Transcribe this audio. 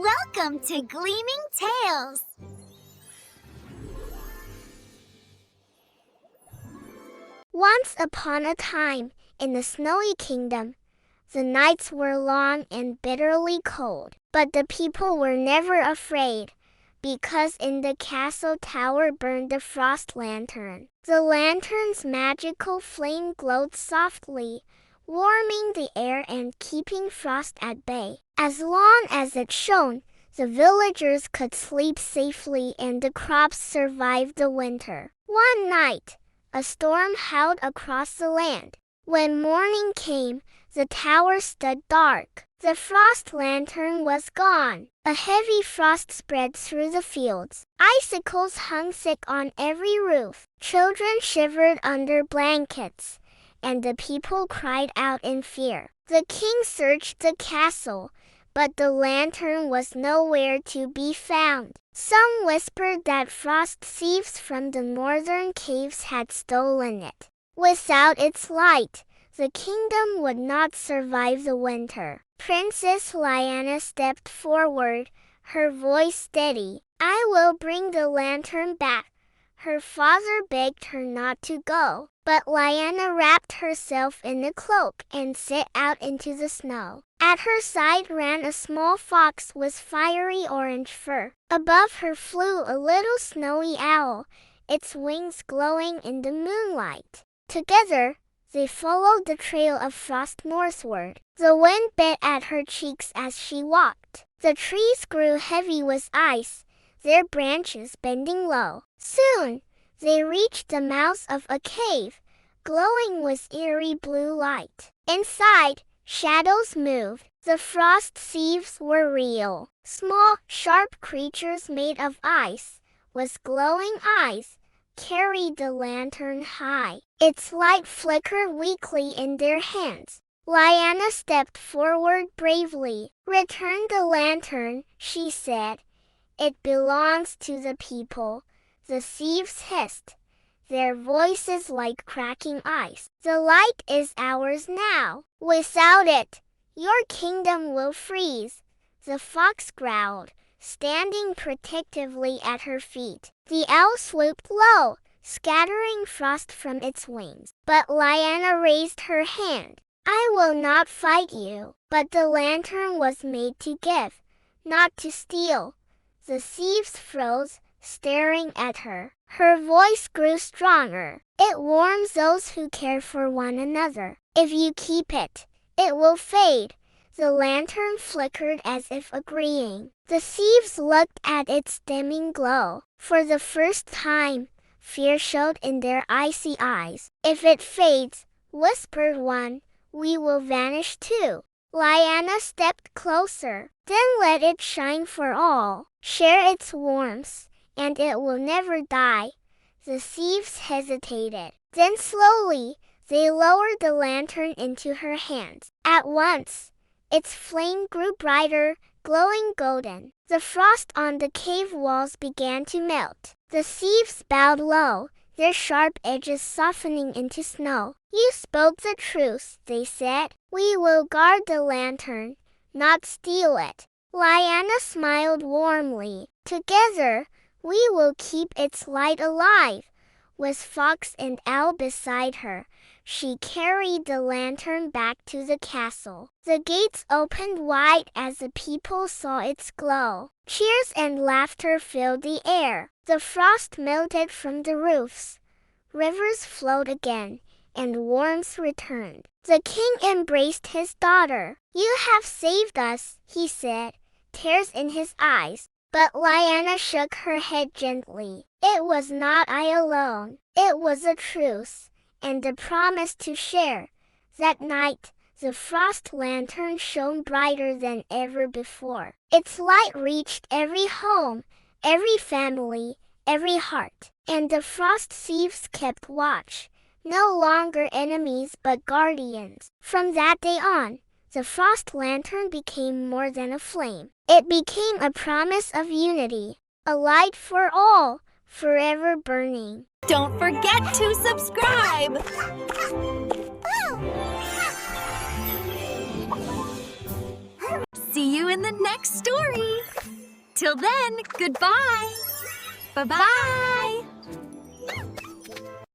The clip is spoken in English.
Welcome to Gleaming Tales! Once upon a time, in the snowy kingdom, the nights were long and bitterly cold. But the people were never afraid, because in the castle tower burned the frost lantern. The lantern's magical flame glowed softly, warming the air and keeping frost at bay. As long as it shone, the villagers could sleep safely and the crops survived the winter. One night, a storm howled across the land. When morning came, the tower stood dark. The frost lantern was gone. A heavy frost spread through the fields. Icicles hung thick on every roof. Children shivered under blankets, and the people cried out in fear. The king searched the castle, but the lantern was nowhere to be found. Some whispered that frost thieves from the northern caves had stolen it. Without its light, the kingdom would not survive the winter. Princess Lyanna stepped forward, her voice steady. "I will bring the lantern back." Her father begged her not to go, but Lyanna wrapped herself in a cloak and set out into the snow. At her side ran a small fox with fiery orange fur. Above her flew a little snowy owl, its wings glowing in the moonlight. Together, they followed the trail of frost northward. The wind bit at her cheeks as she walked. The trees grew heavy with ice, their branches bending low. Soon, they reached the mouth of a cave, glowing with eerie blue light. Inside, shadows moved. The frost thieves were real. Small, sharp creatures made of ice, with glowing eyes, carried the lantern high. Its light flickered weakly in their hands. Lyanna stepped forward bravely. "Return the lantern," she said. "It belongs to the people." The thieves hissed, their voices like cracking ice. "The light is ours now. Without it, your kingdom will freeze," the fox growled, standing protectively at her feet. The owl swooped low, scattering frost from its wings. But Lyanna raised her hand. "I will not fight you." But the lantern was made to give, not to steal. The thieves froze, staring at her. Her voice grew stronger. "It warms those who care for one another. If you keep it, it will fade." The lantern flickered as if agreeing. The thieves looked at its dimming glow. For the first time, fear showed in their icy eyes. "If it fades," whispered one, "we will vanish too." Lyanna stepped closer. "Then let it shine for all. Share its warmth, and it will never die." The thieves hesitated. Then slowly, they lowered the lantern into her hands. At once, its flame grew brighter, glowing golden. The frost on the cave walls began to melt. The thieves bowed low, their sharp edges softening into snow. "You spoke the truth," they said. "We will guard the lantern, not steal it." Lyanna smiled warmly. "Together, we will keep its light alive." With fox and owl beside her, she carried the lantern back to the castle. The gates opened wide as the people saw its glow. Cheers and laughter filled the air. The frost melted from the roofs. Rivers flowed again, and warmth returned. The king embraced his daughter. "You have saved us," he said, tears in his eyes. But Lyanna shook her head gently. "It was not I alone. It was a truce, and a promise to share." That night, the frost lantern shone brighter than ever before. Its light reached every home, every family, every heart. And the frost thieves kept watch, no longer enemies but guardians. From that day on, the frost lantern became more than a flame. It became a promise of unity, a light for all, forever burning. Don't forget to subscribe! See you in the next story! Till then, goodbye. Bye-bye.